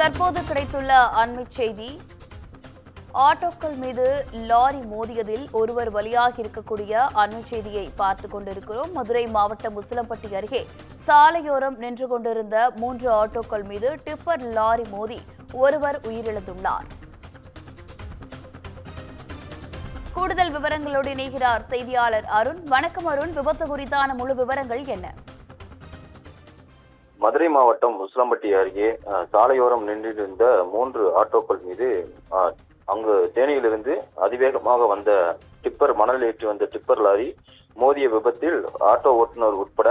தற்போது கிடைத்துள்ள அண்மை செய்தி. ஆட்டோக்கள் மீது லாரி மோதியதில் ஒருவர் பலியாகி இருக்கக்கூடிய அண்மை செய்தியை பார்த்துக் கொண்டிருக்கிறோம். மதுரை மாவட்டம் உசிலம்பட்டி அருகே சாலையோரம் நின்று கொண்டிருந்த 3 ஆட்டோக்கள் மீது டிப்பர் லாரி மோதி ஒருவர் உயிரிழந்துள்ளார். கூடுதல் விவரங்களோடு இணைகிறார் செய்தியாளர் அருண். வணக்கம் அருண், விபத்து குறித்தான முழு விவரங்கள் என்ன? மதுரை மாவட்டம் உசிலம்பட்டி அருகே சாலையோரம் நின்றிருந்த 3 ஆட்டோக்கள் மீது அங்கு தேனியிலிருந்து அதிவேகமாக வந்த டிப்பர் மணல் ஏற்றி வந்த டிப்பர் லாரி மோதிய விபத்தில் ஆட்டோ ஓட்டுநர் உட்பட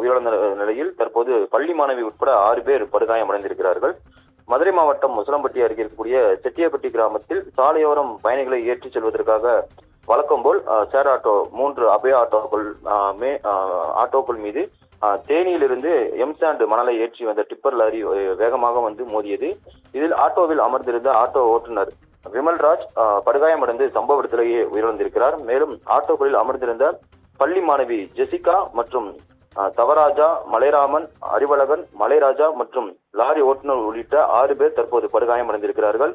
உயிரிழந்த நிலையில் தற்போது பள்ளி மாணவி உட்பட 6 பேர் படுகாயமடைந்திருக்கிறார்கள். மதுரை மாவட்டம் உசிலம்பட்டி அருகே இருக்கக்கூடிய செட்டியப்பட்டி கிராமத்தில் சாலையோரம் பயணிகளை ஏற்றிச் செல்வதற்காக வழக்கம் போல் ஷேர் ஆட்டோ 3 அபய ஆட்டோக்கள் மீது தேனியிலிருந்து எம்சாண்ட் மணலை ஏற்றி வந்த டிப்பர் லாரி வேகமாக வந்து மோதியது. இதில் ஆட்டோவில் அமர்ந்திருந்த ஆட்டோ ஓட்டுநர் விமல்ராஜ் படுகாயமடைந்து சம்பவ இடத்திலேயே உயிரிழந்திருக்கிறார். மேலும் ஆட்டோக்களில் அமர்ந்திருந்த பள்ளி மாணவி ஜெசிகா மற்றும் தவராஜா, மலைராமன், அறிவழகன், மலைராஜா மற்றும் லாரி ஓட்டுநர் உள்ளிட்ட 6 பேர் தற்போது படுகாயமடைந்திருக்கிறார்கள்.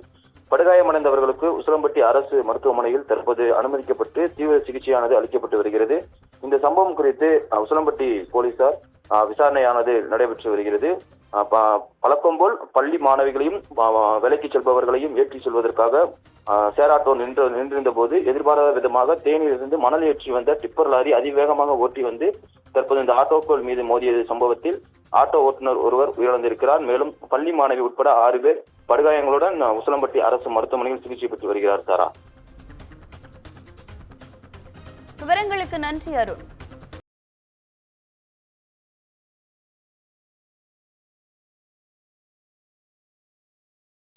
படுகாயமடைந்தவர்களுக்கு உசிலம்பட்டி அரசு மருத்துவமனையில் தற்போது அனுமதிக்கப்பட்டு தீவிர சிகிச்சையானது அளிக்கப்பட்டு வருகிறது. இந்த சம்பவம் குறித்து உசிலம்பட்டி போலீசார் விசாரணையானது நடைபெற்று வருகிறது. பழக்கம் போல் பள்ளி மாணவிகளையும் வேலைக்கு செல்பவர்களையும் ஏற்றி செல்வதற்காக ஷேர் ஆட்டோ நின்றிருந்த போது எதிர்பாராத விதமாக தேனியிலிருந்து மணல் ஏற்றி வந்த டிப்பர் லாரி அதிவேகமாக ஓட்டி வந்து தற்போது இந்த ஆட்டோக்கள் மீது மோதியது சம்பவத்தில் ஆட்டோ ஓட்டுநர் ஒருவர் உயிரிழந்திருக்கிறார். மேலும் பள்ளி மாணவி உட்பட 6 பேர் படுகாயங்களுடன் உசிலம்பட்டி அரசு மருத்துவமனையில் சிகிச்சை பெற்று வருகிறார். சாரா, விவரங்களுக்கு நன்றி அருண்.